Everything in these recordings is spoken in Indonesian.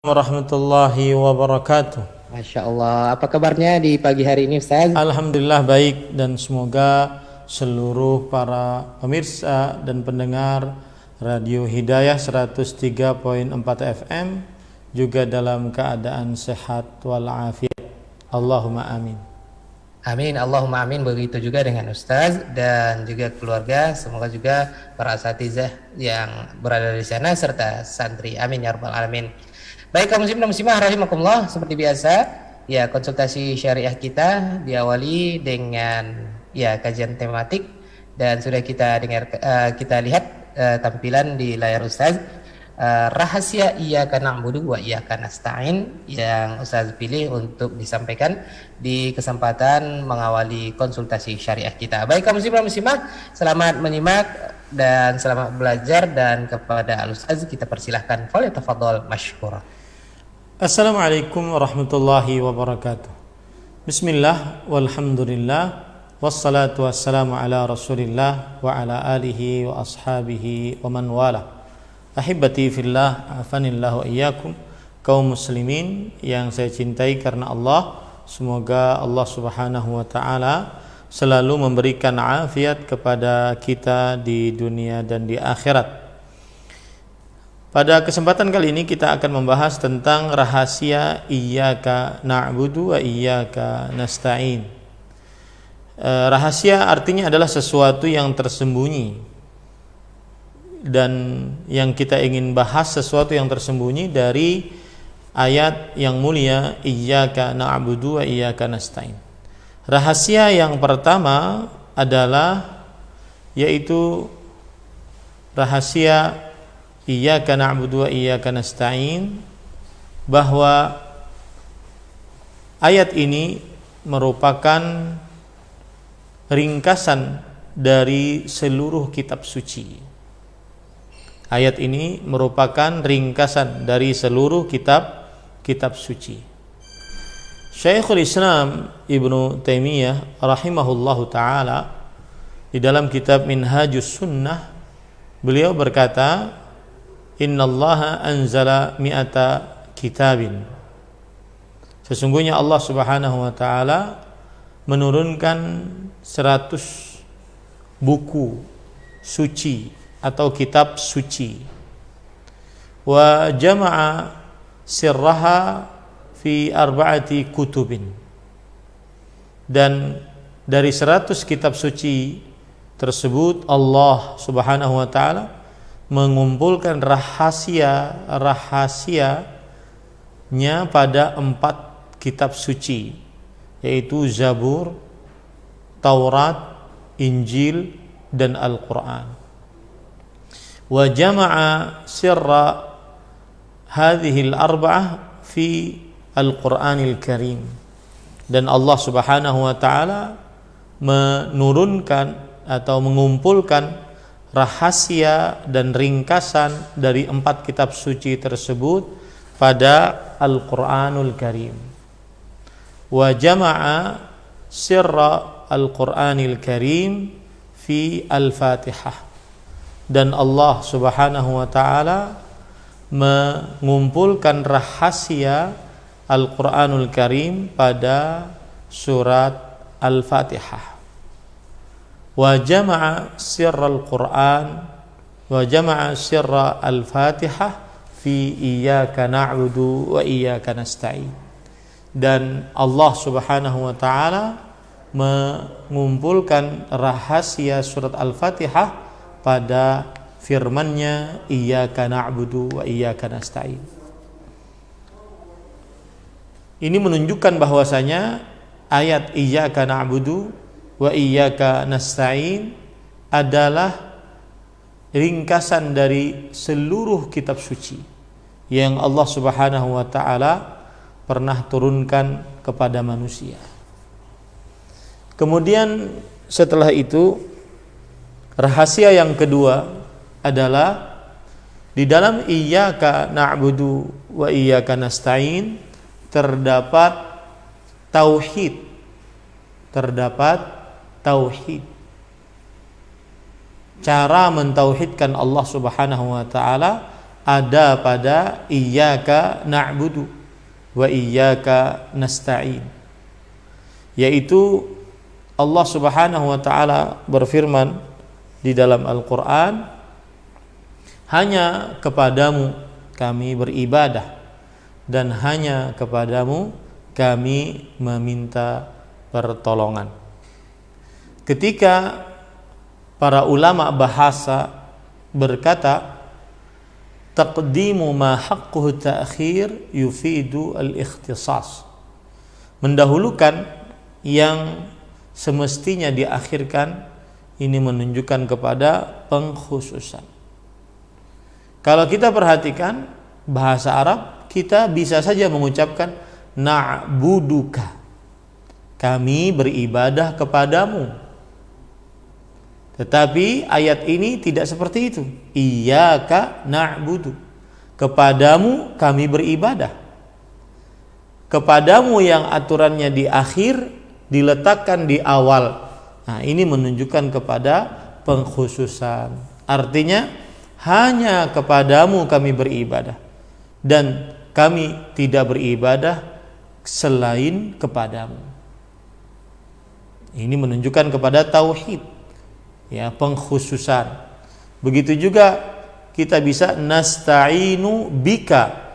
Warahmatullahi wabarakatuh. Masya Allah, apa kabarnya di pagi hari ini Ustaz? Alhamdulillah baik, dan semoga seluruh para pemirsa dan pendengar Radio Hidayah 103.4 FM juga dalam keadaan sehat walafiat. Allahumma amin. Amin, Allahumma amin. Begitu juga dengan Ustaz dan juga keluarga. Semoga juga para asatizah yang berada di sana serta santri. Amin ya rabbal alamin. Baik kaum muslimin dan muslimah rahimakumullah, seperti biasa ya konsultasi syariah kita diawali dengan kajian tematik, dan sudah kita dengar kita lihat tampilan di layar Ustaz rahasia iyyaka na'budu wa iyyaka nasta'in yang Ustaz pilih untuk disampaikan di kesempatan mengawali konsultasi syariah kita. Baik kaum muslimin dan muslimah, selamat menyimak dan selamat belajar, dan kepada Al-Ustaz kita persilahkan, falyatafadhal mashkura. Assalamualaikum warahmatullahi wabarakatuh. Bismillah walhamdulillah wassalatu wassalamu ala rasulillah wa ala alihi wa ashabihi wa man wala. Ahibati fillah, afanillahu iyyakum. Kaum muslimin yang saya cintai karena Allah, semoga Allah subhanahu wa ta'ala selalu memberikan afiat kepada kita di dunia dan di akhirat. Pada kesempatan kali ini kita akan membahas tentang rahasia iyyaka na'budu wa iyyaka nasta'in. Rahasia artinya adalah sesuatu yang tersembunyi, dan yang kita ingin bahas sesuatu yang tersembunyi dari ayat yang mulia iyyaka na'budu wa iyyaka nasta'in. Rahasia yang pertama adalah yaitu rahasia iyyaka na'budu wa iyyaka nasta'in, bahwa ayat ini merupakan ringkasan dari seluruh kitab suci. Ayat ini merupakan ringkasan dari seluruh kitab suci. Syekhul Islam Ibnu Taimiyah rahimahullahu taala di dalam kitab Minhajus Sunnah, beliau berkata, innallaha anzala mi'ata kitabin. Sesungguhnya Allah subhanahu wa ta'ala menurunkan 100 buku suci atau kitab suci. Wa jama'a sirraha fi arba'ati kutubin. Dan dari 100 kitab suci tersebut Allah subhanahu wa ta'ala mengumpulkan rahasia-rahasianya pada 4 kitab suci, yaitu Zabur, Taurat, Injil, dan Al-Quran. Wa jama'a sirra hadhil arba'ah fi Al-Quranil Karim. Dan Allah subhanahu wa ta'ala menurunkan atau mengumpulkan rahasia dan ringkasan dari 4 kitab suci tersebut pada Al-Quranul Karim. Wa jama'a sirra Al-Quranil Karim fi Al-Fatihah. Dan Allah subhanahu wa ta'ala mengumpulkan rahasia Al-Quranul Karim pada surat Al-Fatihah. Wa jama'a sirral Qur'an wa jama'a sirra al-Fatihah fi iyyaka na'budu wa iyyaka nasta'in. Dan Allah subhanahu wa ta'ala mengumpulkan rahasia surat Al-Fatihah pada firman-Nya iyyaka na'budu wa iyyaka nasta'in. Ini menunjukkan bahwasanya ayat iyyaka na'budu wa iyyaka nasta'in adalah ringkasan dari seluruh kitab suci yang Allah subhanahu wa ta'ala pernah turunkan kepada manusia. Kemudian setelah itu, rahasia yang kedua adalah di dalam iyyaka na'budu wa iyyaka nasta'in terdapat tauhid, cara mentauhidkan Allah subhanahu wa ta'ala ada pada iyyaka na'budu wa iyyaka nasta'in, yaitu Allah Subhanahu wa taala berfirman di dalam Al-Qur'an, hanya kepadamu kami beribadah dan hanya kepadamu kami meminta pertolongan. Ketika para ulama bahasa berkata, taqdimu ma haqquhu ta'khir yufidu al-ikhtisas, mendahulukan yang semestinya diakhirkan, ini menunjukkan kepada pengkhususan. Kalau kita perhatikan bahasa Arab, kita bisa saja mengucapkan na'buduka, kami beribadah kepadamu. Tetapi ayat ini tidak seperti itu. Iyyaka na'budu, kepadamu kami beribadah. Kepadamu yang aturannya di akhir diletakkan di awal. Nah, ini menunjukkan kepada pengkhususan. Artinya hanya kepadamu kami beribadah dan kami tidak beribadah selain kepadamu. Ini menunjukkan kepada tauhid, ya, pengkhususan. Begitu juga kita bisa nasta'inu bika,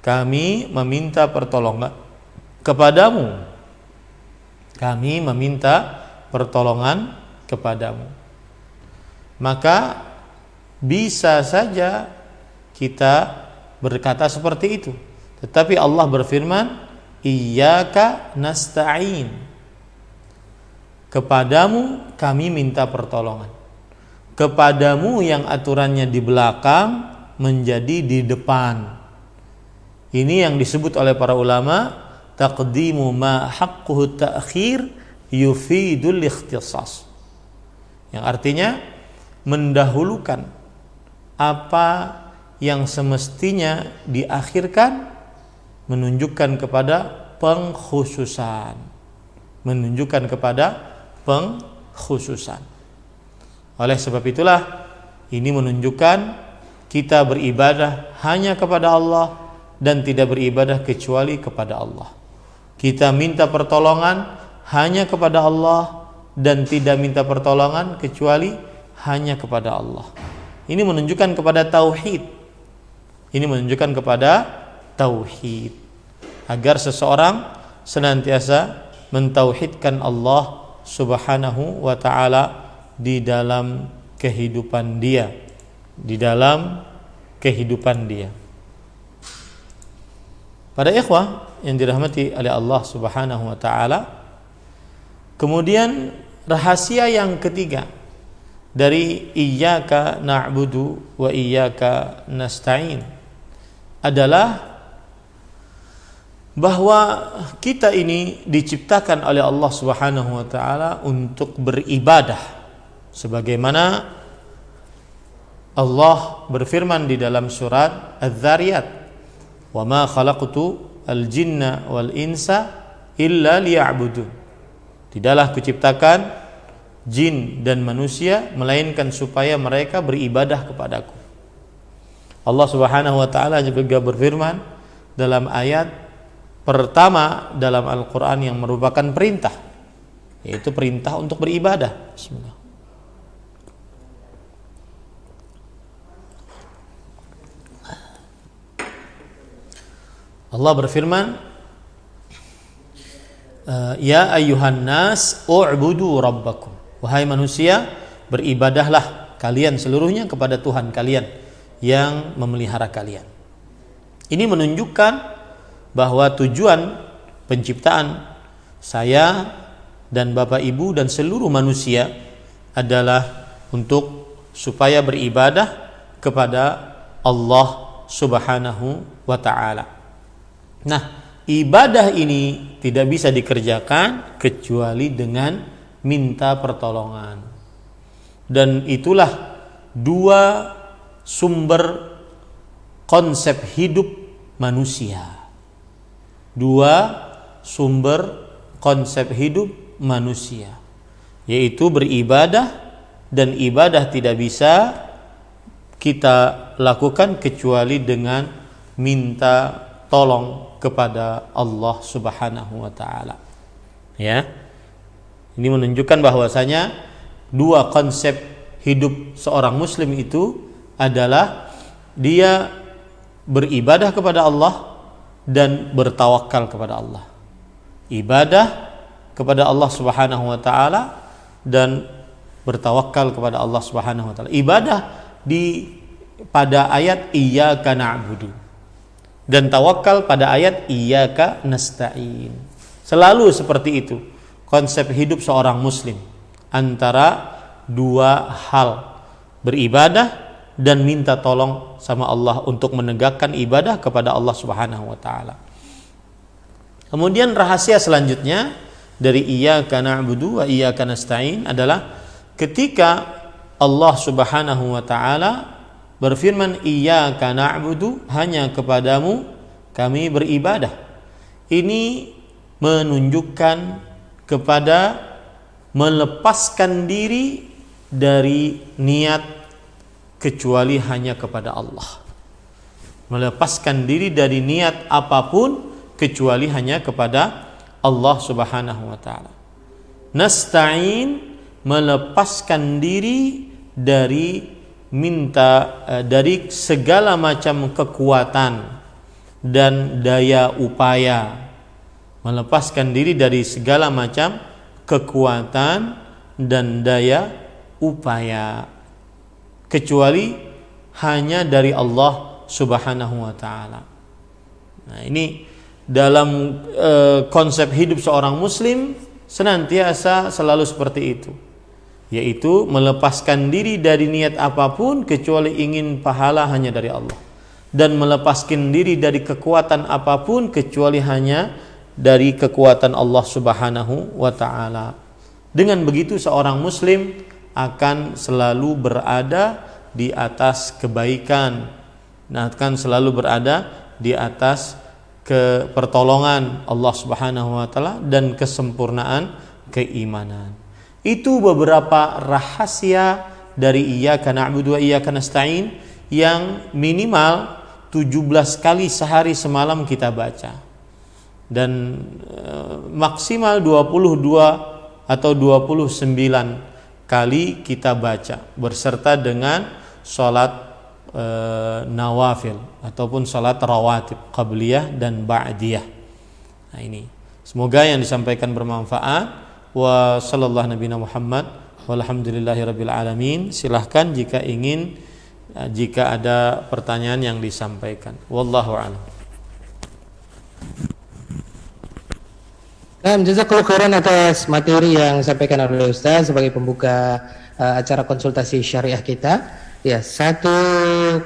kami meminta pertolongan kepadamu, kami meminta pertolongan kepadamu. Maka bisa saja kita berkata seperti itu, tetapi Allah berfirman iyyaka nasta'in, kepadamu kami minta pertolongan. Kepadamu yang aturannya di belakang menjadi di depan. Ini yang disebut oleh para ulama taqdimu ma haqquhu ta'khir yufidul ikhtisas, yang artinya mendahulukan apa yang semestinya diakhirkan, menunjukkan kepada pengkhususan, menunjukkan kepada pengkhususan. Oleh sebab itulah ini menunjukkan kita beribadah hanya kepada Allah dan tidak beribadah kecuali kepada Allah. Kita minta pertolongan hanya kepada Allah dan tidak minta pertolongan kecuali hanya kepada Allah. Ini menunjukkan kepada tauhid. Ini menunjukkan kepada tauhid, agar seseorang senantiasa mentauhidkan Allah Subhanahu wa ta'ala di dalam kehidupan dia, di dalam kehidupan dia. Para ikhwah yang dirahmati oleh Allah Subhanahu wa ta'ala, kemudian rahasia yang ketiga dari iyyaka na'budu wa iyyaka nasta'in adalah bahwa kita ini diciptakan oleh Allah Subhanahu wa ta'ala untuk beribadah, sebagaimana Allah berfirman di dalam surat Az-Zariyat, wa ma khalaqtu al-jinna wal insa illa liya'budun, tidaklah kuciptakan jin dan manusia melainkan supaya mereka beribadah kepadaku. Allah Subhanahu wa ta'ala juga berfirman dalam ayat pertama dalam Al-Quran yang merupakan perintah, yaitu perintah untuk beribadah. Bismillah. Allah berfirman, ya ayyuhan nas u'budu rabbakum, wahai manusia, beribadahlah kalian seluruhnya kepada Tuhan kalian yang memelihara kalian. Ini menunjukkan bahwa tujuan penciptaan saya dan Bapak Ibu dan seluruh manusia adalah untuk supaya beribadah kepada Allah Subhanahu wa ta'ala. Nah, ibadah ini tidak bisa dikerjakan kecuali dengan minta pertolongan. Dan itulah dua sumber konsep hidup manusia. Dua sumber konsep hidup manusia, yaitu beribadah, dan ibadah tidak bisa kita lakukan kecuali dengan minta tolong kepada Allah Subhanahu wa taala. Ya. Ini menunjukkan bahwasanya dua konsep hidup seorang muslim itu adalah dia beribadah kepada Allah dan bertawakal kepada Allah. Ibadah kepada Allah Subhanahu wa taala dan bertawakal kepada Allah Subhanahu wa taala. Ibadah pada ayat iyyaka na'budu dan tawakal pada ayat iyyaka nasta'in. Selalu seperti itu konsep hidup seorang muslim, antara dua hal, beribadah dan minta tolong sama Allah untuk menegakkan ibadah kepada Allah Subhanahu wa taala. Kemudian rahasia selanjutnya dari iyyaka na'budu wa iyyaka nasta'in adalah ketika Allah Subhanahu wa taala berfirman iyyaka na'budu, hanya kepadamu kami beribadah. Ini menunjukkan kepada melepaskan diri dari niat kecuali hanya kepada Allah. Melepaskan diri dari niat apapun kecuali hanya kepada Allah Subhanahu wa taala. Nasta'in, melepaskan diri dari dari segala macam kekuatan dan daya upaya. Melepaskan diri dari segala macam kekuatan dan daya upaya kecuali hanya dari Allah Subhanahu wa taala. Nah, ini dalam konsep hidup seorang muslim senantiasa selalu seperti itu, yaitu melepaskan diri dari niat apapun kecuali ingin pahala hanya dari Allah, dan melepaskan diri dari kekuatan apapun kecuali hanya dari kekuatan Allah Subhanahu wa taala. Dengan begitu seorang muslim akan selalu berada di atas kebaikan, akan selalu berada di atas pertolongan Allah Subhanahu wa taala dan kesempurnaan keimanan. Itu beberapa rahasia dari iyyaka na'budu wa iyyaka nasta'in yang minimal 17 kali sehari semalam kita baca. Dan maksimal 22 atau 29 kali kita baca berserta dengan sholat nawafil ataupun sholat rawatib qabliyah dan ba'diyah. Nah, ini semoga yang disampaikan bermanfaat. Wa sallallahu nabiyana Muhammad walhamdulillahirabbil alamin. Silahkan jika ada pertanyaan yang disampaikan. Wallahu a'lam. Jazakallahu khairan atas materi yang disampaikan oleh Ustaz sebagai pembuka acara konsultasi syariah kita. Ya, satu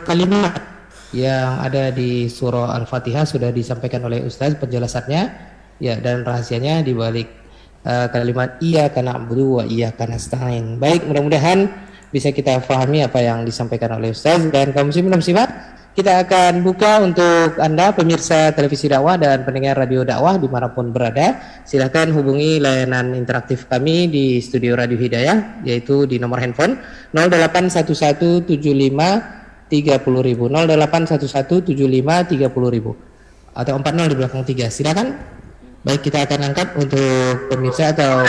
kalimat yang ada di surah Al-Fatihah sudah disampaikan oleh Ustaz penjelasannya, ya, dan rahasianya di balik kalimat iyyaka na'budu wa iyyaka nasta'in. Baik, mudah-mudahan bisa kita pahami apa yang disampaikan oleh Ustaz. Dan kaum muslimin dan muslimat, kita akan buka untuk Anda pemirsa televisi dakwah dan pendengar radio dakwah dimanapun berada. Silahkan hubungi layanan interaktif kami di studio Radio Hidayah, yaitu di nomor handphone 081175 30.000, 081175 30.000 atau 40 di belakang 3. Silakan. Baik, kita akan angkat untuk pemirsa atau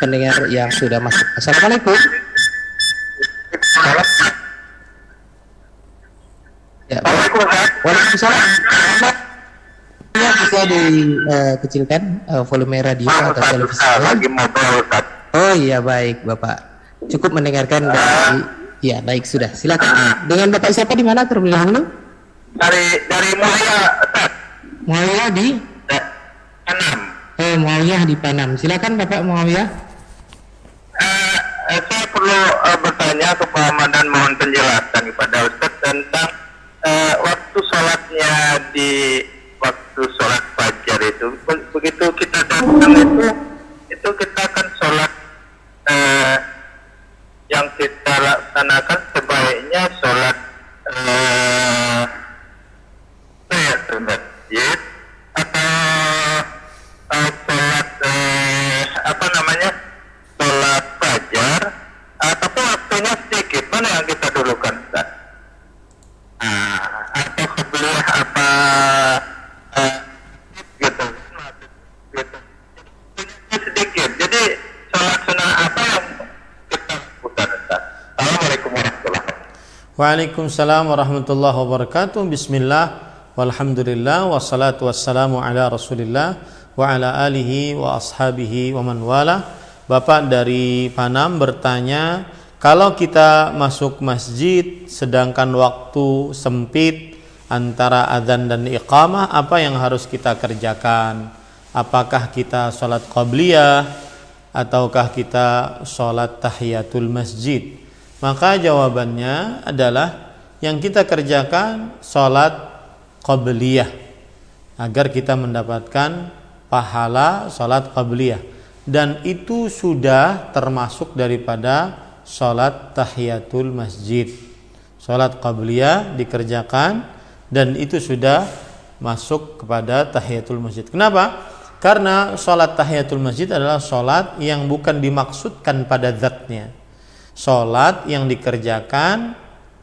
pendengar yang sudah masuk. Assalamualaikum. Ya, Waalaikumsalam. Ya, bisa dikecilkan volume radio atau televisi. Oh iya, baik Bapak. Cukup mendengarkan dari. Ya, baik, sudah. Silakan. Dengan Bapak siapa di mana terlebih dahulu? Dari Mulia, Ustaz. Mulia di Panam. Mulia di Panam. Silakan Bapak Mulia. Saya perlu bertanya kepada dan mohon penjelasan kepada Ustaz tentang waktu sholatnya di waktu sholat fajar itu. Begitu kita datang itu kita akan sholat yang kita laksanakan sebaiknya sholat masjid atau sholat sholat fajar, tapi waktunya sedikit, mana yang kita dulukan, Ustaz? Waalaikumsalam warahmatullahi wabarakatuh. Bismillah, walhamdulillah, wassalatu wassalamu ala rasulillah wa ala alihi wa ashabihi wa man wala. Bapak dari Panam bertanya, kalau kita masuk masjid sedangkan waktu sempit antara adzan dan iqamah, apa yang harus kita kerjakan? Apakah kita sholat qabliyah ataukah kita sholat tahiyatul masjid? Maka jawabannya adalah yang kita kerjakan sholat qabliyah agar kita mendapatkan pahala sholat qabliyah, dan itu sudah termasuk daripada sholat tahiyatul masjid. Sholat qabliyah dikerjakan dan itu sudah masuk kepada tahiyatul masjid. Kenapa? Karena sholat tahiyatul masjid adalah sholat yang bukan dimaksudkan pada zatnya, sholat yang dikerjakan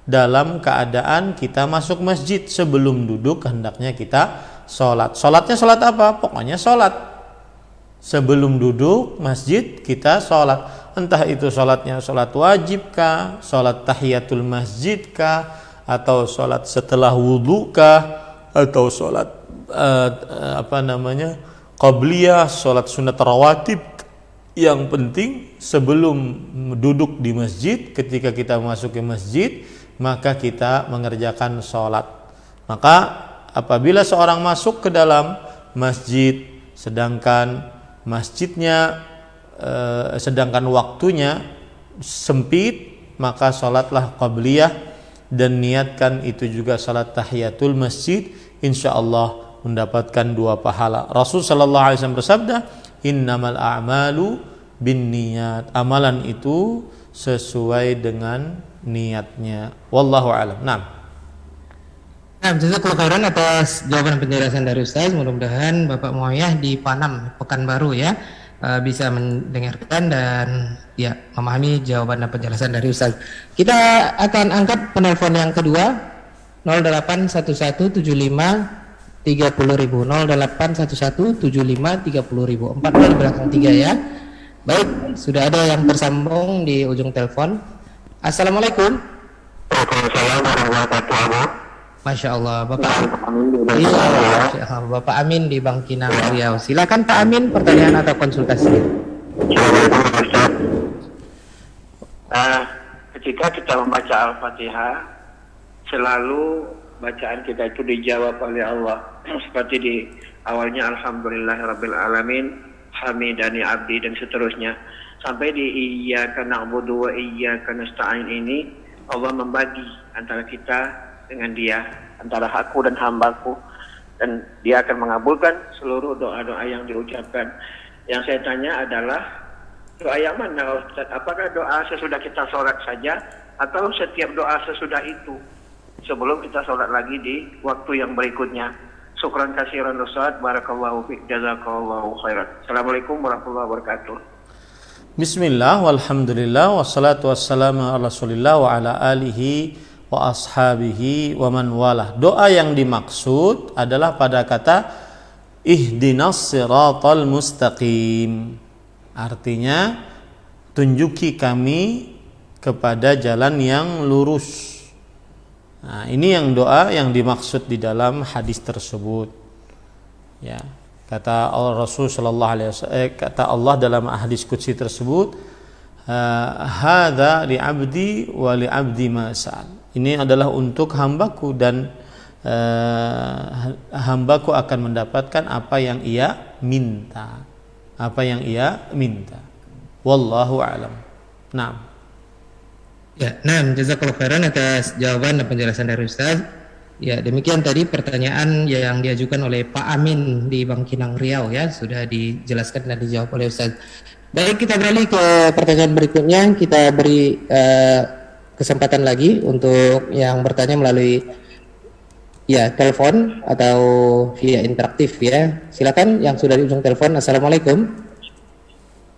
dalam keadaan kita masuk masjid. Sebelum duduk hendaknya kita sholat. Sholatnya sholat apa? Pokoknya sholat. Sebelum duduk masjid kita sholat. Entah itu sholatnya sholat wajib kah, sholat tahiyatul masjid kah, atau sholat setelah wudhu kah, atau sholat qabliyah, sholat sunat rawatib. Yang penting sebelum duduk di masjid, ketika kita masuk ke masjid, maka kita mengerjakan sholat. Maka apabila seorang masuk ke dalam masjid sedangkan masjidnya sedangkan waktunya sempit, maka sholatlah qabliyah dan niatkan itu juga sholat tahiyatul masjid, insyaallah mendapatkan 2 pahala. Rasul sallallahu alaihi wasallam bersabda, innamal a'malu binniyat. Amalan itu sesuai dengan niatnya. Wallahu a'lam. Nah, jazakallahu khairan atas jawaban penjelasan dari Ustaz. Mudah-mudahan Bapak Muawiyah di Panam, Pekanbaru ya, bisa mendengarkan dan ya memahami jawaban dan penjelasan dari Ustaz. Kita akan angkat penelpon yang kedua, 081175 30.000, 081175 30.000, 40 di belakang 3 ya. Baik, sudah ada yang tersambung di ujung telepon. Assalamualaikum. Waalaikumsalam warahmatullahi wabarakatuh. Masya Allah, Bapak. Iya, Masya Allah, Bapak Amin di Bangkinang Riau. Silakan Pak Amin, pertanyaan atau konsultasi. Assalamualaikum Ustaz. Ketika kita membaca Al-Fatihah, selalu bacaan kita itu dijawab oleh Allah. Seperti di awalnya Alhamdulillahirabbil alamin, hamidani abdi, dan seterusnya. Sampai di iyyaka na'budu wa iyyaka nasta'in ini, Allah membagi antara kita dengan Dia, antara aku dan hambaku, dan Dia akan mengabulkan seluruh doa-doa yang diucapkan. Yang saya tanya adalah doa yang mana Ustaz? Apakah doa sesudah kita sholat saja atau setiap doa sesudah itu sebelum kita sholat lagi di waktu yang berikutnya? Syukran katsiran Ustaz, barakallahu fiik, jazakallahu khairan. Assalamualaikum warahmatullahi wabarakatuh. bismillah, walhamdulillah, wassalatu wassalamu ala rasulillah wa ala alihi wa ashabihi wa man walah. Doa yang dimaksud adalah pada kata ihdinas siratal mustaqim. Artinya tunjuki kami kepada jalan yang lurus. Nah, ini yang doa yang dimaksud di dalam hadis tersebut. Ya, kata Rasul sallallahu alaihi wasallam, kata Allah dalam hadis qudsi tersebut, hadza li 'abdi wa li 'abdi ma sa'al. Ini adalah untuk hambaku dan hambaku akan mendapatkan apa yang ia minta. Apa yang ia minta. Wallahu a'lam. Naam. Ya, jazakallahu khairan atas jawaban dan penjelasan dari Ustaz. Ya, demikian tadi pertanyaan yang diajukan oleh Pak Amin di Bangkinang Riau ya, sudah dijelaskan dan dijawab oleh Ustaz. Baik, kita beralih ke pertanyaan berikutnya. Kita beri kesempatan lagi untuk yang bertanya melalui ya telepon atau via interaktif ya. Silakan yang sudah di ujung telepon. Assalamualaikum.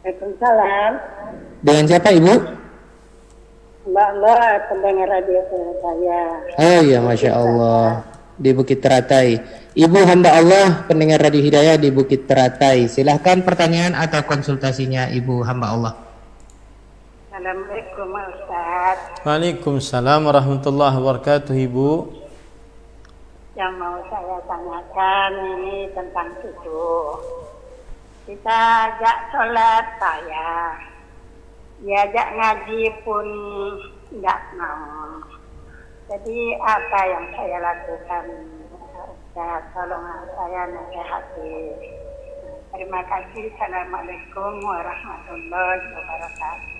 Waalaikumsalam. Dengan siapa Ibu? Mbak, pendengar radio saya. Oh iya, Masya Allah, di Bukit Teratai. Ibu hamba Allah, pendengar radio Hidayah di Bukit Teratai. Silahkan pertanyaan atau konsultasinya Ibu hamba Allah. Assalamualaikum Ustaz. Waalaikumsalam warahmatullahi wabarakatuh, Ibu. Yang mau saya tanyakan ini tentang cucu. Kita ajak sholat saya, diajak ngaji pun nggak mau. Jadi apa yang saya lakukan? Ustaz, tolong saya nasihati. Terima kasih. Assalamualaikum warahmatullahi wabarakatuh.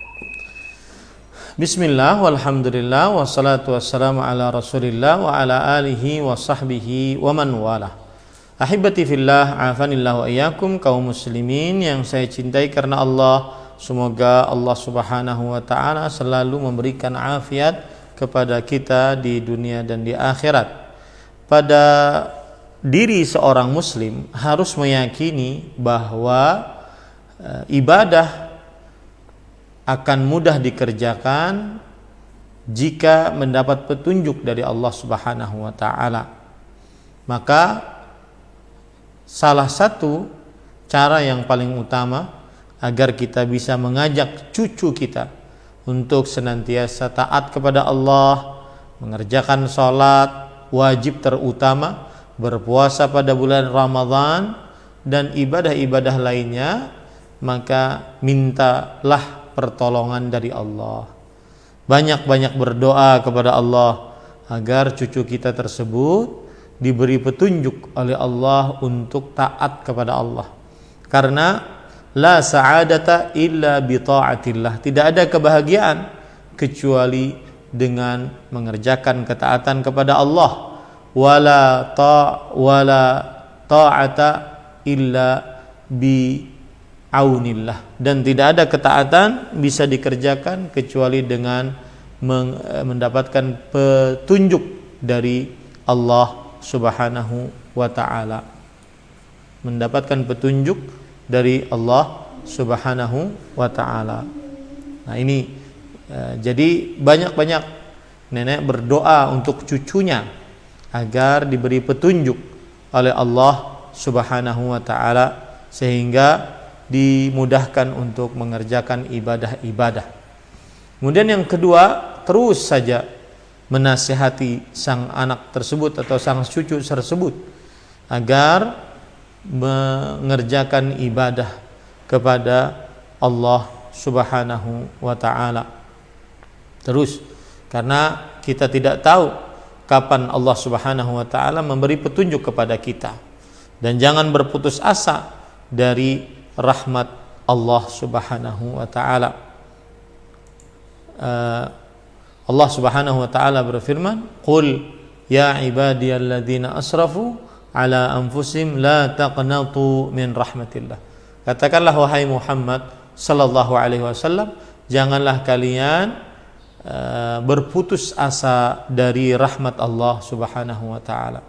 Bismillah, walhamdulillah, wassalatu wassalamu ala rasulillah wa ala alihi wa sahbihi wa man wala. Ahibati fillah, afanillah wa iyyakum, kaum muslimin yang saya cintai karena Allah. Semoga Allah subhanahu wa ta'ala selalu memberikan afiat kepada kita di dunia dan di akhirat. Pada diri seorang muslim harus meyakini bahwa ibadah akan mudah dikerjakan jika mendapat petunjuk dari Allah Subhanahu wa taala. Maka salah satu cara yang paling utama agar kita bisa mengajak cucu kita untuk senantiasa taat kepada Allah, mengerjakan sholat wajib terutama, berpuasa pada bulan Ramadan dan ibadah-ibadah lainnya, maka mintalah pertolongan dari Allah. Banyak-banyak berdoa kepada Allah agar cucu kita tersebut diberi petunjuk oleh Allah untuk taat kepada Allah. Karena la sa'adata illa bi ta'atillah. Tidak ada kebahagiaan kecuali dengan mengerjakan ketaatan kepada Allah. Wala ta'ata illa bi aunillah, dan tidak ada ketaatan bisa dikerjakan kecuali dengan mendapatkan petunjuk dari Allah Subhanahu wa ta'ala. Mendapatkan petunjuk dari Allah Subhanahu wa ta'ala. Nah ini jadi banyak-banyak nenek berdoa untuk cucunya agar diberi petunjuk oleh Allah Subhanahu wa ta'ala sehingga dimudahkan untuk mengerjakan ibadah-ibadah. Kemudian yang kedua, terus saja menasihati sang anak tersebut atau sang cucu tersebut agar mengerjakan ibadah kepada Allah Subhanahu wa ta'ala. Terus, karena kita tidak tahu kapan Allah Subhanahu wa ta'ala memberi petunjuk kepada kita, dan jangan berputus asa dari rahmat Allah Subhanahu wa ta'ala. Allah Subhanahu wa ta'ala berfirman, "Qul ya ibadiyalladzina asrafu ala anfusihim la taqnatu min rahmatillah." Katakanlah wahai Muhammad sallallahu alaihi wasallam, janganlah kalian berputus asa dari rahmat Allah Subhanahu wa ta'ala.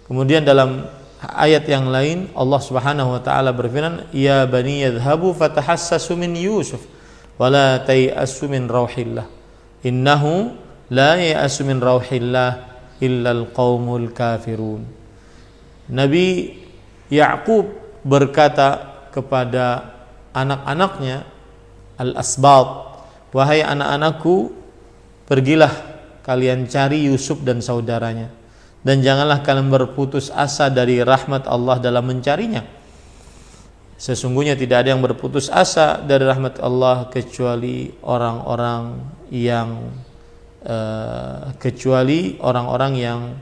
Kemudian dalam ayat yang lain Allah Subhanahu wa taala berfirman, "Ya bani yadhhabu fatahassasu min Yusuf wa la tayasu min rauhillah. Innahu la yayasu min rauhillah illa al-qaumul kafirun." Nabi Ya'qub berkata kepada anak-anaknya al-asbat, "Wahai anak-anakku, pergilah kalian cari Yusuf dan saudaranya, dan janganlah kalian berputus asa dari rahmat Allah dalam mencarinya. Sesungguhnya tidak ada yang berputus asa dari rahmat Allah kecuali orang-orang yang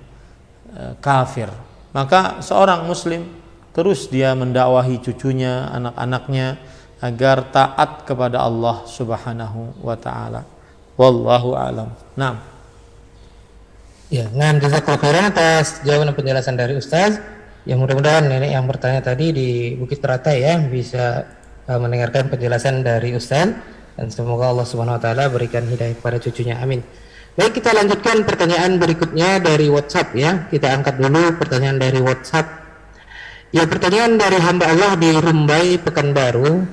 kafir." Maka seorang muslim terus dia mendakwahi cucunya, anak-anaknya agar taat kepada Allah Subhanahu wa ta'ala. Wallahu a'lam. Naam. Ya, jazakallahu khairan atas jawaban dan penjelasan dari Ustaz. Ya, mudah-mudahan nenek yang bertanya tadi di Bukit Teratai ya bisa mendengarkan penjelasan dari Ustaz, dan semoga Allah Subhanahu wa taala berikan hidayah kepada cucunya. Amin. Baik, kita lanjutkan pertanyaan berikutnya dari WhatsApp ya. Kita angkat dulu pertanyaan dari WhatsApp. Ya, pertanyaan dari hamba Allah di Rumbai, Pekanbaru.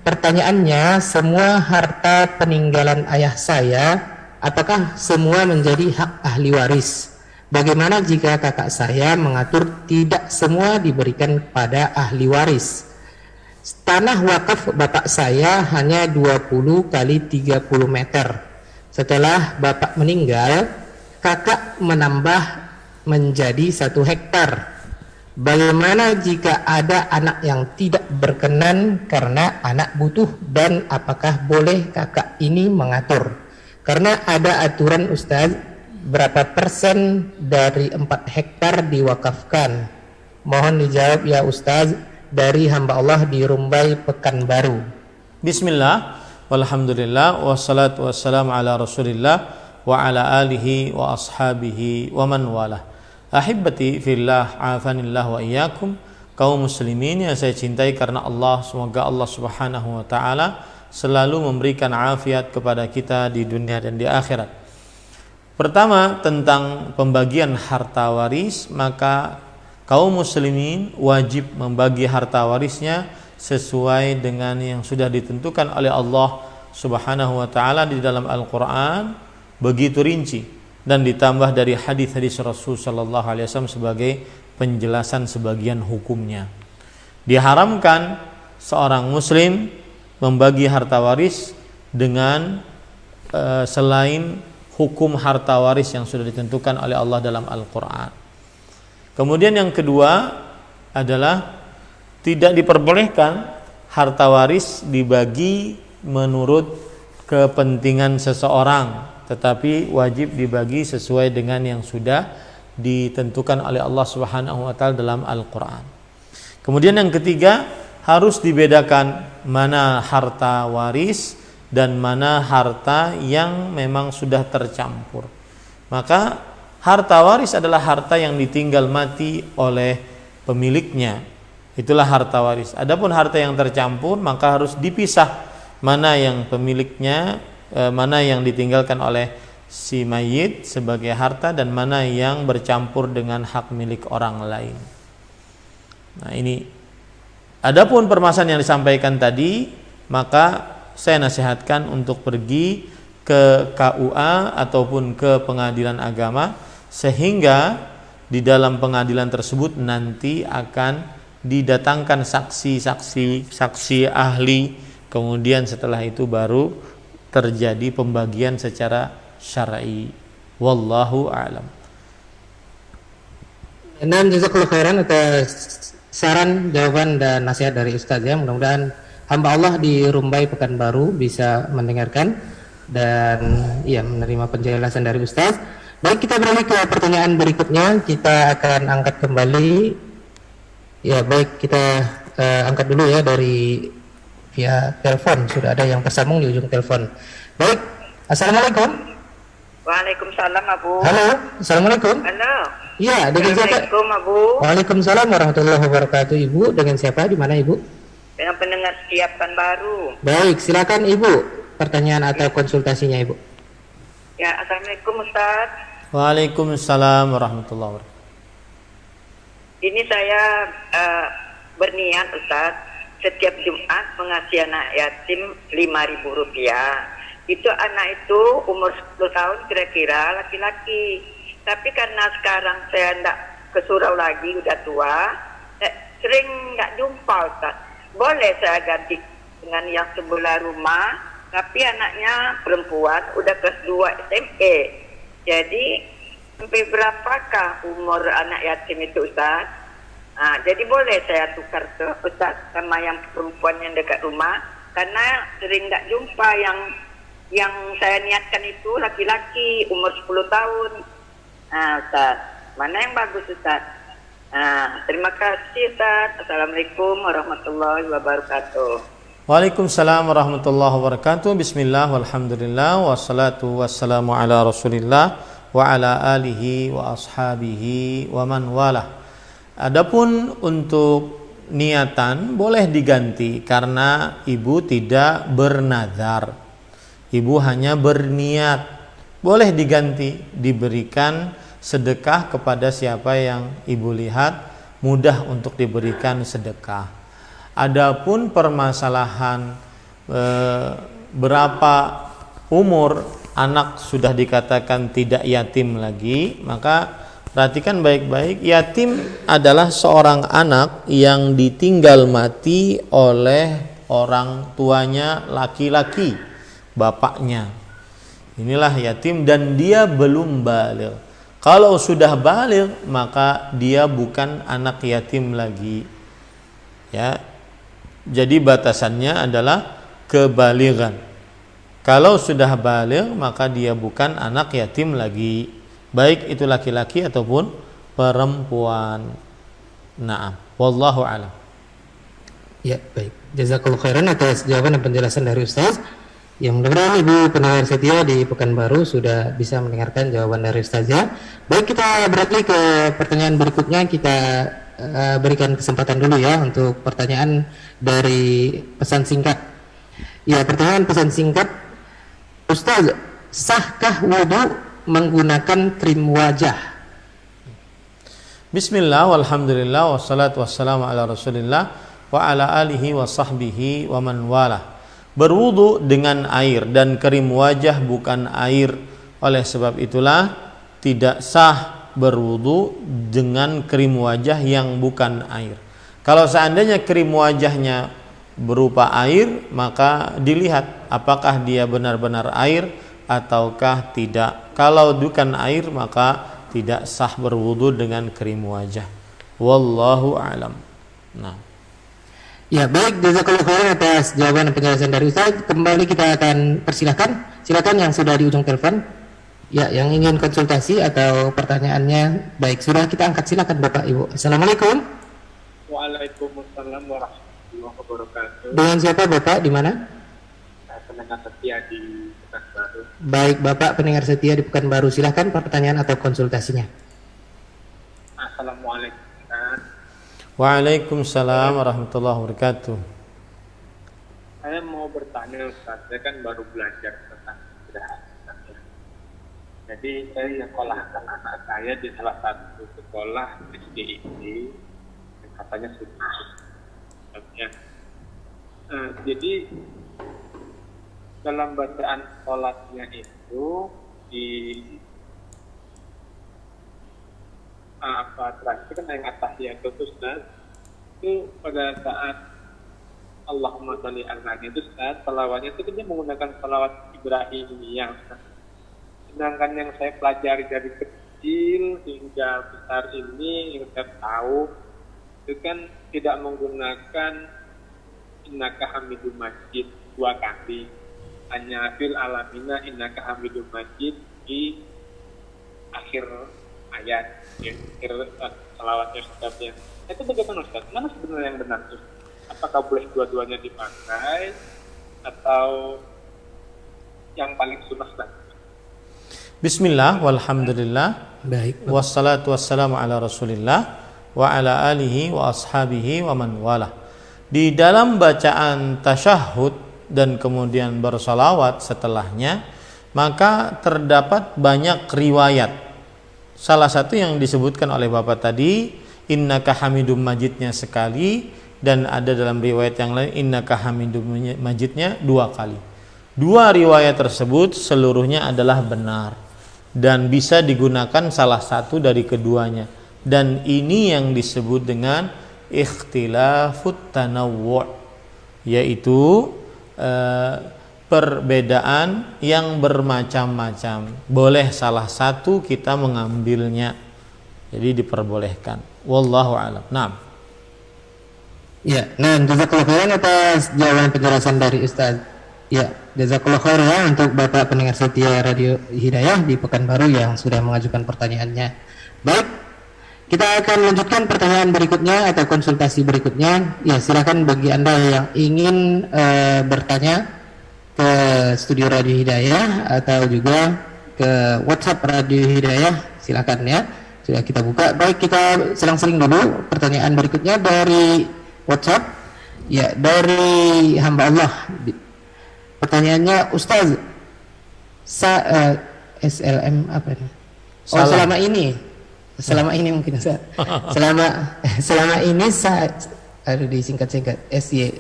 Pertanyaannya, semua harta peninggalan ayah saya, apakah semua menjadi hak ahli waris? Bagaimana jika kakak saya mengatur tidak semua diberikan kepada ahli waris? tanah wakaf bapak saya hanya 20 kali 30 meter. Setelah bapak meninggal, kakak menambah menjadi 1 hektar. Bagaimana jika ada anak yang tidak berkenan karena anak butuh, dan apakah boleh kakak ini mengatur? Karena ada aturan Ustaz, berapa persen dari 4 hektar diwakafkan? Mohon dijawab ya Ustaz, dari hamba Allah di Rumbai Pekanbaru. Bismillah, walhamdulillah, wassalatu wassalamu ala rasulillah wa ala alihi wa ashabihi wa man walah. Ahibbati fillah, afanillah wa iyyakum, kaum muslimin yang saya cintai karena Allah, semoga Allah Subhanahu wa taala selalu memberikan afiat kepada kita di dunia dan di akhirat. Pertama, tentang pembagian harta waris, maka kaum muslimin wajib membagi harta warisnya sesuai dengan yang sudah ditentukan oleh Allah Subhanahu wa taala di dalam Al-Qur'an, begitu rinci, dan ditambah dari hadis-hadis Rasul sallallahu alaihi wasallam sebagai penjelasan sebagian hukumnya. Diharamkan seorang muslim membagi harta waris dengan selain hukum harta waris yang sudah ditentukan oleh Allah dalam Al-Qur'an. Kemudian yang kedua adalah tidak diperbolehkan harta waris dibagi menurut kepentingan seseorang, tetapi wajib dibagi sesuai dengan yang sudah ditentukan oleh Allah Subhanahu wa taala dalam Al-Qur'an. Kemudian yang ketiga, harus dibedakan mana harta waris dan mana harta yang memang sudah tercampur. Maka harta waris adalah harta yang ditinggal mati oleh pemiliknya. Itulah harta waris. Adapun harta yang tercampur maka harus dipisah, mana yang pemiliknya, mana yang ditinggalkan oleh si mayit sebagai harta dan mana yang bercampur dengan hak milik orang lain. Nah, ini adapun permasalahan yang disampaikan tadi, maka saya nasihatkan untuk pergi ke KUA ataupun ke pengadilan agama, sehingga di dalam pengadilan tersebut nanti akan didatangkan saksi ahli, kemudian setelah itu baru terjadi pembagian secara syar'i. Wallahu a'lam. Dan jazakallahu khairan atas saran, jawaban dan nasihat dari Ustaz ya. Mudah-mudahan hamba Allah di Rumbai Pekanbaru bisa mendengarkan dan ya menerima penjelasan dari Ustaz. Baik, kita beralih ke pertanyaan berikutnya. Kita akan angkat kembali. Ya baik, kita angkat dulu ya dari via telepon. Sudah ada yang tersambung di ujung telepon. Baik, assalamualaikum. Waalaikumsalam Abu. Halo, assalamualaikum. Halo. Iya, dengan siapa? Assalamualaikum Abu. Waalaikumsalam warahmatullahi wabarakatuh. Ibu, dengan siapa? Di mana Ibu? Dengan pendengar siapkan baru. Baik, silakan Ibu. Pertanyaan atau konsultasinya Ibu. Ya, assalamualaikum Ustaz. Waalaikumsalam warahmatullahi wabarakatuh. Ini saya berniat Ustaz, setiap Jumat mengasih anak yatim Rp5.000. Itu anak itu umur 10 tahun kira-kira, laki-laki. Tapi karena sekarang saya enggak ke surau lagi, udah tua, sering enggak jumpa Ustaz. Boleh saya ganti dengan yang sebelah rumah, tapi anaknya perempuan, udah kelas 2 SMP. Jadi sampai berapakah umur anak yatim itu Ustaz? Jadi boleh saya tukar ke Ustaz sama yang perempuan yang dekat rumah, karena sering enggak jumpa yang saya niatkan itu laki-laki umur 10 tahun. Ustaz, mana yang bagus Ustaz? Terima kasih Ustaz. Assalamualaikum warahmatullahi wabarakatuh. Waalaikumsalam warahmatullahi wabarakatuh. Bismillah, walhamdulillah, wassalatu wassalamu ala rasulillah wa ala alihi wa ashabihi wa man walah. Adapun untuk niatan boleh diganti karena ibu tidak bernazar. Ibu hanya berniat. Boleh diganti, diberikan sedekah kepada siapa yang ibu lihat mudah untuk diberikan sedekah. Adapun permasalahan berapa umur anak sudah dikatakan tidak yatim lagi, maka Perhatikan baik-baik, yatim adalah seorang anak yang ditinggal mati oleh orang tuanya laki-laki, bapaknya. Inilah yatim dan dia belum baligh. Kalau sudah baligh maka dia bukan anak yatim lagi. Ya. Jadi batasannya adalah kebalighan. Kalau sudah baligh maka dia bukan anak yatim lagi. Baik itu laki-laki ataupun perempuan. Naam, wallahu a'lam. Ya, baik. Jazakallahu khairan atas jawaban dan penjelasan dari Ustaz. Yang mudah-mudahan Ibu pendengar setia di Pekanbaru sudah bisa mendengarkan jawaban dari Ustazah. Baik, kita beralih ke pertanyaan berikutnya. Kita berikan kesempatan dulu ya untuk pertanyaan dari pesan singkat. Ya, pertanyaan pesan singkat. Ustaz, sahkah wudu menggunakan krim wajah? Bismillah, walhamdulillah, wassalatu wassalamu ala rasulillah wa ala alihi wa sahbihi wa man walah. Berwudu dengan air dan krim wajah bukan air. Oleh sebab itulah tidak sah berwudu dengan krim wajah yang bukan air. Kalau seandainya krim wajahnya berupa air, maka dilihat apakah dia benar-benar air ataukah tidak. Kalau bukan air maka tidak sah berwudu dengan krim wajah. Wallahu a'lam. Nah. Ya, baik, jazakallahu khairan atas jawaban dan penjelasan dari Ustaz. Kembali kita akan persilahkan. Silakan yang sudah di ujung telepon. Ya, yang ingin konsultasi atau pertanyaannya, baik, sudah kita angkat. Silakan Bapak Ibu. Assalamualaikum. Waalaikumsalam warahmatullahi wabarakatuh. Dengan siapa Bapak? Di mana? Pendengar setia di Pekanbaru. Baik, Bapak pendengar setia di Pekanbaru. Silakan pertanyaan atau konsultasinya. Assalamualaikum. Waalaikumsalam warahmatullahi wabarakatuh. Saya mau bertanya Ustaz, saya kan baru belajar tentang istirahat. Jadi saya sekolahkan anak saya di salah satu sekolah SD ini, katanya sunnah. Jadi dalam bacaan sholatnya itu di terakhir kan yang at-tahiyatul Ustaz, itu pada saat Allahumma sholli ala itu Ustaz, salawatnya itu dia menggunakan salawat Ibrahimiyah Ustaz. Sedangkan yang saya pelajari dari kecil hingga besar ini yang saya tahu itu kan tidak menggunakan innaka hamidum majid 2 kali, hanya fil alamina innaka hamidum majid di akhir ayat, ya, akhir salawatnya Ustaznya. Itu bagaimana Ustaz? Mana sebenarnya yang benar Ustaz? Apakah boleh dua-duanya dipakai atau yang paling sunnah Ustaz? Bismillah, walhamdulillah, Baik. wassalatu wassalamu ala rasulillah wa ala alihi wa ashabihi wa man walah. Di dalam bacaan tasyahud dan kemudian bersalawat setelahnya, maka terdapat banyak riwayat. Salah satu yang disebutkan oleh Bapak tadi, innaka hamidum majidnya sekali, dan ada dalam riwayat yang lain innaka hamidum majidnya 2 kali. 2 riwayat tersebut seluruhnya adalah benar dan bisa digunakan salah satu dari keduanya. Dan ini yang disebut dengan ikhtilafut tanawwu', yaitu perbedaan yang bermacam-macam. Boleh salah satu kita mengambilnya. Jadi diperbolehkan. Wallahu a'lam. Naam. Ya, nah, jazakallahu khairan atas jawaban penjelasan dari Ustaz. Ya, jazakallahu khairan untuk Bapak pendengar setia Radio Hidayah di Pekanbaru yang sudah mengajukan pertanyaannya. Baik, kita akan lanjutkan pertanyaan berikutnya atau konsultasi berikutnya. Ya, silakan bagi Anda yang ingin bertanya ke studio Radio Hidayah atau juga ke WhatsApp Radio Hidayah, silakan ya. Sudah kita buka. Baik, kita selang-seling dulu pertanyaan berikutnya dari WhatsApp. Ya, dari hamba Allah. Pertanyaannya, Ustaz, SLM apa ini? Oh, selama ini mungkin Ustaz. selama ini saya harus disingkat-singkat SY.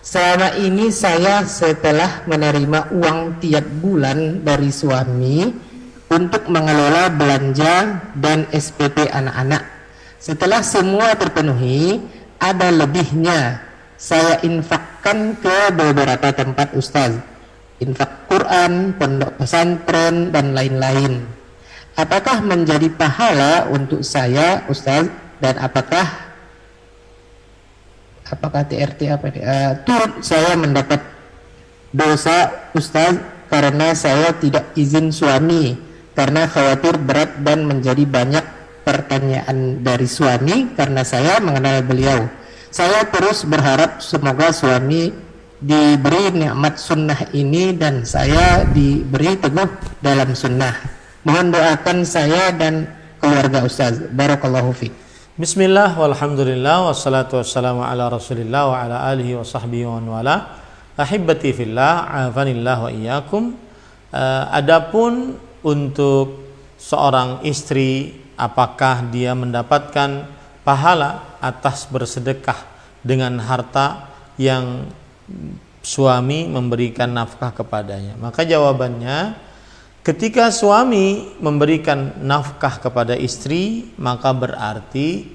Selama ini saya setelah menerima uang tiap bulan dari suami untuk mengelola belanja dan SPP anak-anak. Setelah semua terpenuhi, ada lebihnya saya infakkan ke beberapa tempat Ustaz, infak Quran, pondok pesantren, dan lain-lain. Apakah menjadi pahala untuk saya Ustaz, dan apakah TRT turut saya mendapat dosa Ustaz karena saya tidak izin suami karena khawatir berat dan menjadi banyak pertanyaan dari suami karena saya mengenal beliau. Saya terus berharap semoga suami diberi nikmat sunnah ini dan saya diberi teguh dalam sunnah. Mohon doakan saya dan keluarga Ustaz. Barakallahu fiik. Bismillah walhamdulillah wassalatu wassalamu ala rasulillah wa ala alihi wa sahbihi wa wala. Ahibbati fillah, afanillah wa iyyakum. Adapun untuk seorang istri, apakah dia mendapatkan pahala atas bersedekah dengan harta yang suami memberikan nafkah kepadanya? Maka jawabannya, ketika suami memberikan nafkah kepada istri, maka berarti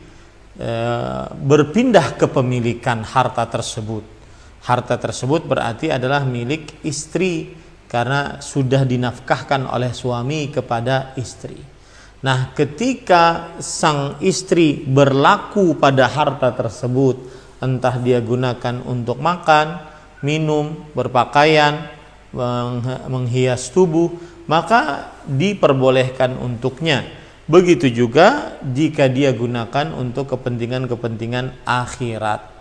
berpindah kepemilikan harta tersebut. Harta tersebut berarti adalah milik istri karena sudah dinafkahkan oleh suami kepada istri. Nah, ketika sang istri berlaku pada harta tersebut, entah dia gunakan untuk makan, minum, berpakaian, menghias tubuh, maka diperbolehkan untuknya. Begitu juga jika dia gunakan untuk kepentingan-kepentingan akhirat.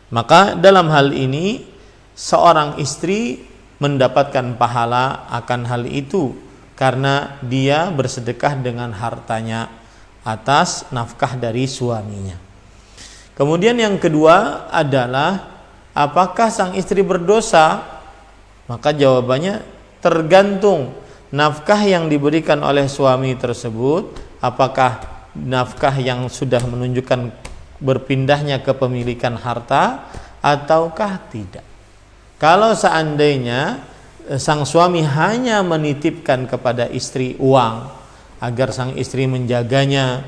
Maka dalam hal ini seorang istri mendapatkan pahala akan hal itu karena dia bersedekah dengan hartanya atas nafkah dari suaminya. Kemudian yang kedua adalah, apakah sang istri berdosa? Maka jawabannya tergantung nafkah yang diberikan oleh suami tersebut, apakah nafkah yang sudah menunjukkan berpindahnya kepemilikan harta ataukah tidak. Kalau seandainya sang suami hanya menitipkan kepada istri uang agar sang istri menjaganya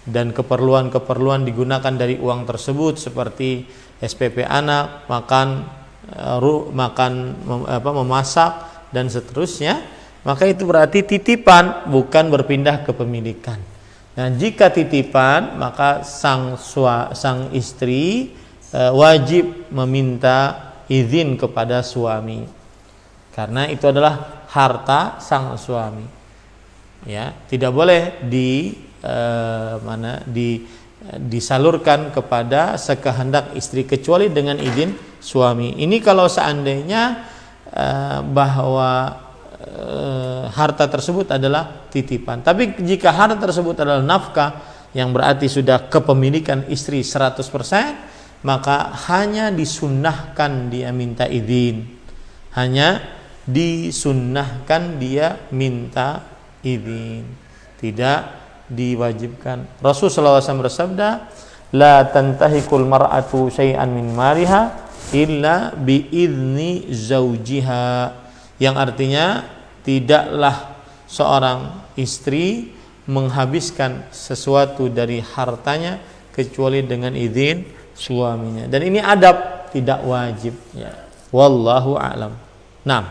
dan keperluan-keperluan digunakan dari uang tersebut seperti SPP anak, memasak dan seterusnya, maka itu berarti titipan, bukan berpindah kepemilikan. Nah, jika titipan, maka sang istri wajib meminta izin kepada suami, karena itu adalah harta sang suami. Ya, tidak boleh disalurkan kepada sekehendak istri kecuali dengan izin suami. Ini kalau seandainya bahwa harta tersebut adalah titipan. Tapi jika harta tersebut adalah nafkah yang berarti sudah kepemilikan istri 100%, maka hanya disunnahkan dia minta izin. Hanya disunnahkan dia minta izin, tidak diwajibkan. Rasulullah SAW bersabda, la tantahikul mar'atu syai'an min mariha illa biizni zaujiha, yang artinya tidaklah seorang istri menghabiskan sesuatu dari hartanya kecuali dengan izin suaminya. Dan ini adab, tidak wajib ya. Wallahu a'lam. Nah,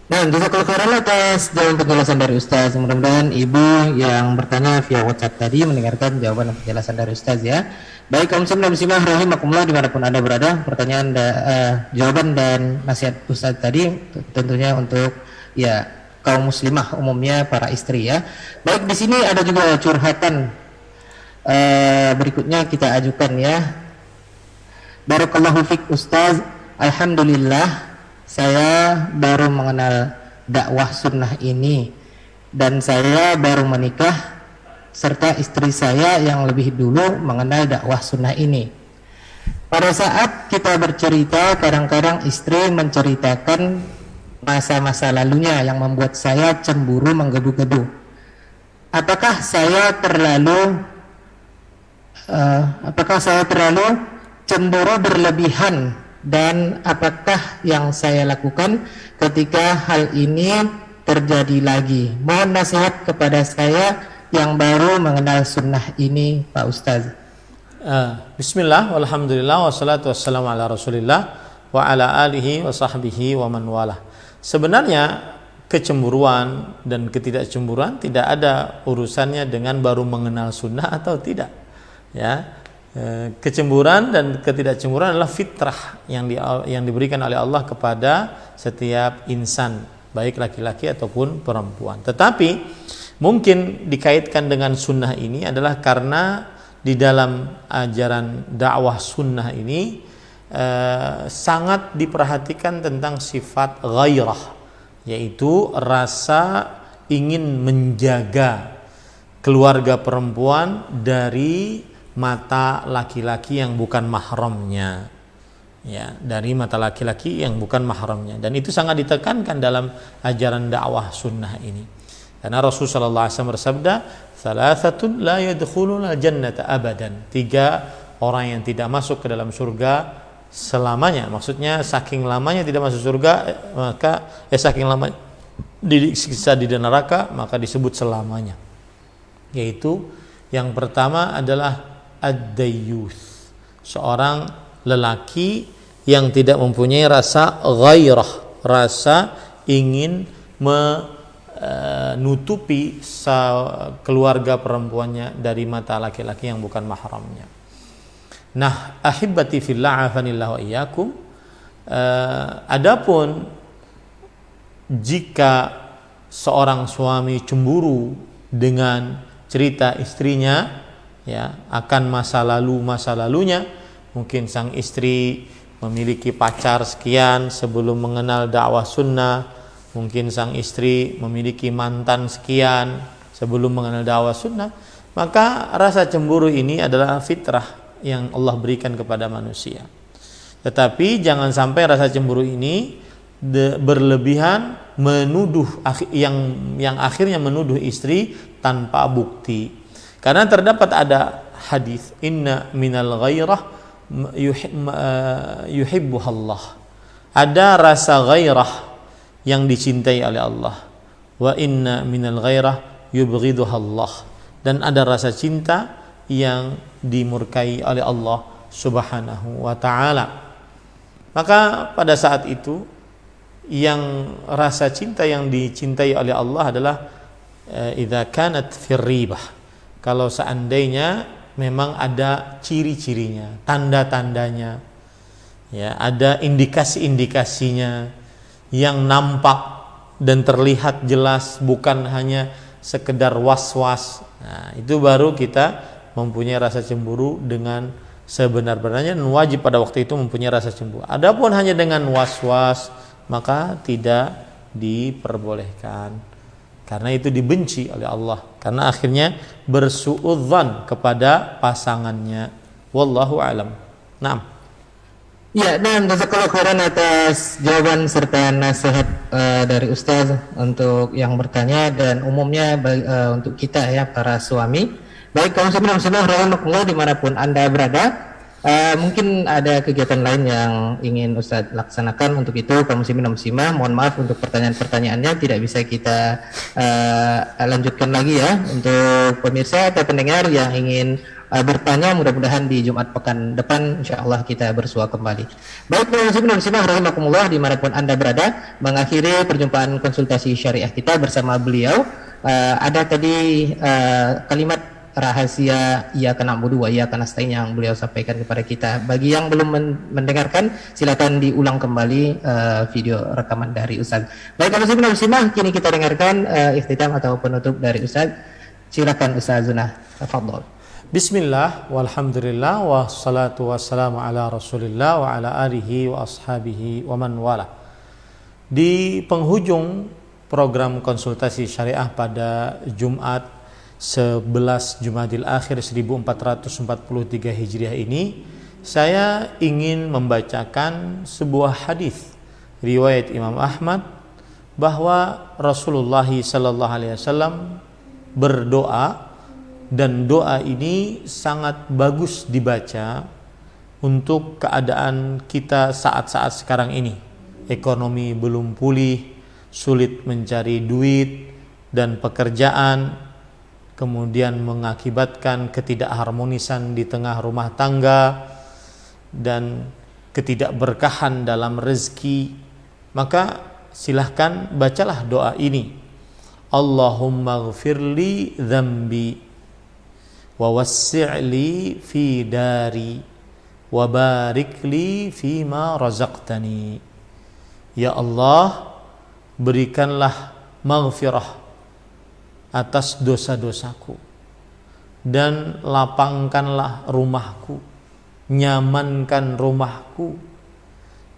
jazakallahu khairan atas jawaban penjelasan dari Ustaz. Mudah-mudahan ibu yang bertanya via WhatsApp tadi mendengarkan jawaban dan penjelasan dari Ustaz ya. Baik kaum muslimin dan muslimah rahimakumullah dimanapun Anda berada, pertanyaan jawaban dan nasihat Ustaz tadi tentunya untuk ya kaum muslimah umumnya, para istri ya. Baik, di sini ada juga curhatan berikutnya kita ajukan ya. Barakallahu fiik Ustaz, alhamdulillah saya baru mengenal dakwah sunnah ini dan saya baru menikah serta istri saya yang lebih dulu mengenal dakwah sunnah ini. Pada saat kita bercerita, kadang-kadang istri menceritakan masa-masa lalunya yang membuat saya cemburu menggebu-gebu. Apakah saya terlalu cemburu berlebihan, dan apakah yang saya lakukan ketika hal ini terjadi lagi. Mohon nasihat kepada saya yang baru mengenal sunnah ini, Pak Ustaz. Bismillah, walhamdulillah, wassalatu wassalamu ala rasulillah wa ala alihi wa sahbihi wa man walah. Sebenarnya kecemburuan dan ketidakcemburuan tidak ada urusannya dengan baru mengenal sunnah atau tidak. Ya, kecemburuan dan ketidakcemburuan adalah fitrah yang diberikan oleh Allah kepada setiap insan, baik laki-laki ataupun perempuan. Tetapi mungkin dikaitkan dengan sunnah ini adalah karena di dalam ajaran dakwah sunnah ini sangat diperhatikan tentang sifat ghairah, yaitu rasa ingin menjaga keluarga perempuan dari mata laki-laki yang bukan mahramnya, ya, dari mata laki-laki yang bukan mahramnya. Dan itu sangat ditekankan dalam ajaran dakwah sunnah ini, karena Rasulullah SAW bersabda, "Thalathatun la yadkhuluna jannata abadan." 3 orang yang tidak masuk ke dalam surga selamanya. Maksudnya saking lamanya tidak masuk surga, maka saking lama disiksa di neraka, maka disebut selamanya. Yaitu yang pertama adalah ad-dayyuth, seorang lelaki yang tidak mempunyai rasa ghairah, rasa ingin menutupi keluarga perempuannya dari mata laki-laki yang bukan mahramnya. Nah, ahibbati fillah afanillah wa iyyakum, adapun jika seorang suami cemburu dengan cerita istrinya, ya, akan masa lalunya, mungkin sang istri memiliki pacar sekian sebelum mengenal dakwah sunnah, mungkin sang istri memiliki mantan sekian sebelum mengenal dakwah sunnah, maka rasa cemburu ini adalah fitrah yang Allah berikan kepada manusia. Tetapi jangan sampai rasa cemburu ini berlebihan menuduh yang akhirnya menuduh istri tanpa bukti. Karena terdapat ada hadis, inna minal ghairah yuhibbuhallah. Ada rasa ghairah yang dicintai oleh Allah. Wa inna minal ghairah yubghiduhallah. Dan ada rasa cinta yang dimurkai oleh Allah Subhanahu wa ta'ala. Maka pada saat itu yang rasa cinta yang dicintai oleh Allah adalah idza kanat fir ribah, kalau seandainya memang ada ciri-cirinya, tanda-tandanya, ya, ada indikasi-indikasinya yang nampak dan terlihat jelas, bukan hanya sekedar was-was. Nah, itu baru kita mempunyai rasa cemburu dengan sebenar-benarnya, dan wajib pada waktu itu mempunyai rasa cemburu. Adapun hanya dengan was-was, maka tidak diperbolehkan, karena itu dibenci oleh Allah, karena akhirnya bersuudzon kepada pasangannya. Wallahu alam. Naam. Ya, dan jazakallahu khairan atas jawaban serta nasihat dari Ustaz untuk yang bertanya, dan umumnya untuk kita, ya, para suami. Baik, kaum muslimin rahimakumullah dimanapun Anda berada, mungkin ada kegiatan lain yang ingin Ustaz laksanakan. Untuk itu kaum muslimin dan muslimah, mohon maaf untuk pertanyaan-pertanyaannya tidak bisa kita lanjutkan lagi, ya. Untuk pemirsa atau pendengar yang ingin bertanya, mudah-mudahan di Jumat pekan depan insyaallah kita bersua kembali. Baik, kaum muslimin dan muslimah rahimakumullah dimanapun Anda berada, mengakhiri perjumpaan konsultasi syariah kita bersama beliau, ada tadi kalimat rahasia iyyaka na'budu wa iyyaka nasta'in yang beliau sampaikan kepada kita. Bagi yang belum mendengarkan, silakan diulang kembali video rekaman dari Ustaz. Baik, kaum muslimin dan muslimah, kini kita dengarkan ikhtitam atau penutup dari Ustaz. Silakan Ustazuna, tafadhol. Bismillah, walhamdulillah, wassalatu wassalamu ala rasulillah wa ala alihi wa ashabihi wa man wala. Di penghujung program konsultasi syariah pada Jumat 11 Jumadil Akhir 1443 Hijriah ini, saya ingin membacakan sebuah hadis riwayat Imam Ahmad bahwa Rasulullah sallallahu alaihi wasallam berdoa, dan doa ini sangat bagus dibaca untuk keadaan kita saat-saat sekarang ini. Ekonomi belum pulih, sulit mencari duit dan pekerjaan, kemudian mengakibatkan ketidakharmonisan di tengah rumah tangga dan ketidakberkahan dalam rezeki, maka silahkan bacalah doa ini. Allahumma ghfirli dzambi wa wassi'li fi dari wa barik li fima razaqtani. Ya Allah, berikanlah maghfirah atas dosa-dosaku dan lapangkanlah rumahku, nyamankan rumahku,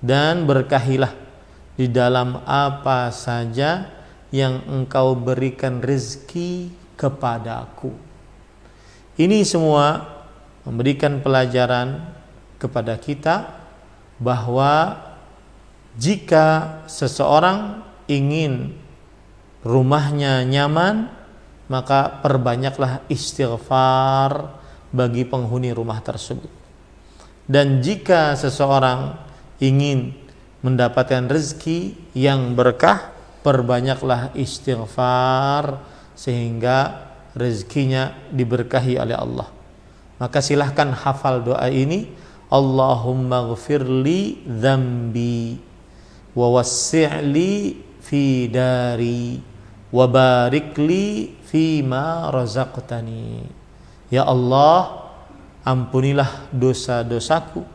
dan berkahilah di dalam apa saja yang Engkau berikan rezeki kepadaku. Ini semua memberikan pelajaran kepada kita bahwa jika seseorang ingin rumahnya nyaman, maka perbanyaklah istighfar bagi penghuni rumah tersebut. Dan jika seseorang ingin mendapatkan rezeki yang berkah, perbanyaklah istighfar sehingga rezekinya diberkahi oleh Allah. Maka silahkan hafal doa ini. Allahumma ghfirli dzambi wa wassi'li fi dari wa barik li fima razaqtani. Ya Allah, ampunilah dosa-dosaku,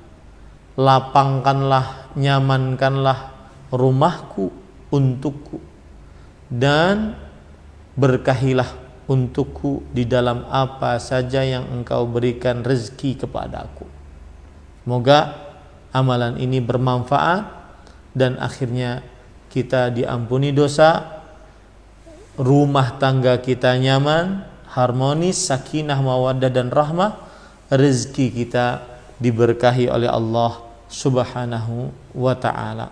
lapangkanlah, nyamankanlah rumahku untukku, dan berkahilah untukku di dalam apa saja yang Engkau berikan rezeki kepadaku. Semoga amalan ini bermanfaat dan akhirnya kita diampuni dosa, rumah tangga kita nyaman, harmonis, sakinah, mawaddah dan rahmah, rezeki kita diberkahi oleh Allah Subhanahu wa ta'ala.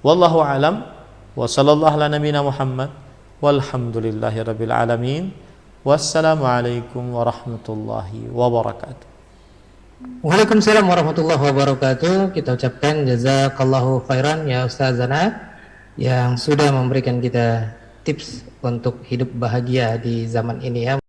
Wallahu alam wa sallallahu ala nabiyina Muhammad walhamdulillahi rabbil alamin. Wassalamualaikum warahmatullahi wabarakatuh. Waalaikumsalam warahmatullahi wabarakatuh. Kita ucapkan jazakallahu khairan ya Ustazana yang sudah memberikan kita tips untuk hidup bahagia di zaman ini ya.